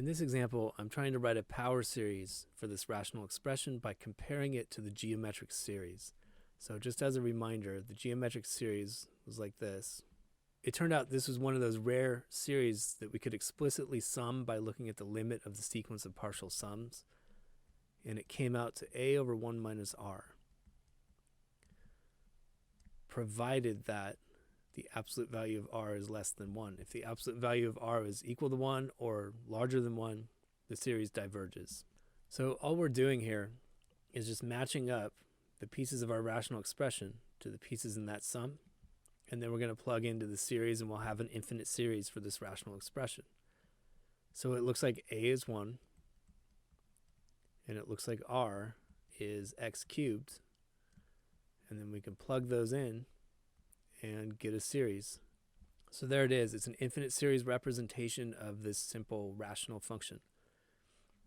In this example, I'm trying to write a power series for this rational expression by comparing it to the geometric series. So just as a reminder, the geometric series was like this. It turned out this was one of those rare series that we could explicitly sum by looking at the limit of the sequence of partial sums. And it came out to a over 1 minus r, provided that the absolute value of r is less than 1. If the absolute value of r is equal to 1 or larger than 1, the series diverges. So all we're doing here is just matching up the pieces of our rational expression to the pieces in that sum, and then we're going to plug into the series and we'll have an infinite series for this rational expression. So it looks like a is 1, and it looks like r is x cubed, and then we can plug those in and get a series. So there it is. It's an infinite series representation of this simple rational function.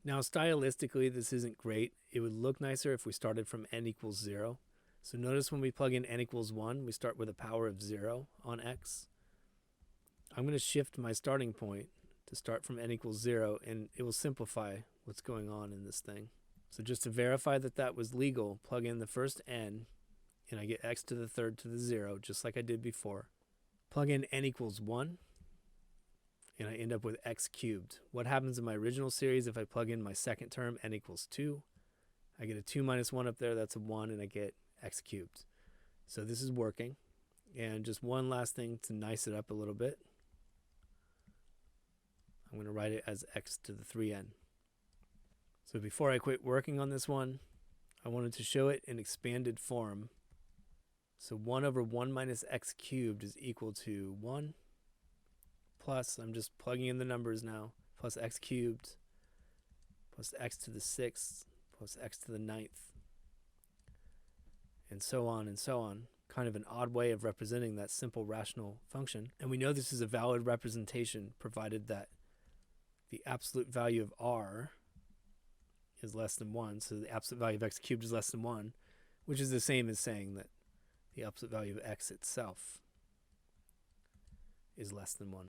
Now stylistically, this isn't great. It would look nicer if we started from n equals 0. So notice when we plug in n equals 1, we start with a power of 0 on x. I'm going to shift my starting point to start from n equals 0, and it will simplify what's going on in this thing. So just to verify that that was legal, plug in the first n, and I get x to the third to the 0, just like I did before. Plug in n equals 1, and I end up with x cubed. What happens in my original series if I plug in my second term, n equals 2? I get a 2 minus 1 up there, that's a 1, and I get x cubed. So this is working. And just one last thing to nice it up a little bit. I'm going to write it as x to the 3n. So before I quit working on this one, I wanted to show it in expanded form. So 1 over 1 minus x cubed is equal to 1 plus, I'm just plugging in the numbers now, plus x cubed plus x to the 6th plus x to the 9th, and so on and so on. Kind of an odd way of representing that simple rational function. And we know this is a valid representation provided that the absolute value of r is less than 1, so the absolute value of x cubed is less than 1, which is the same as saying that the absolute value of x itself is less than 1.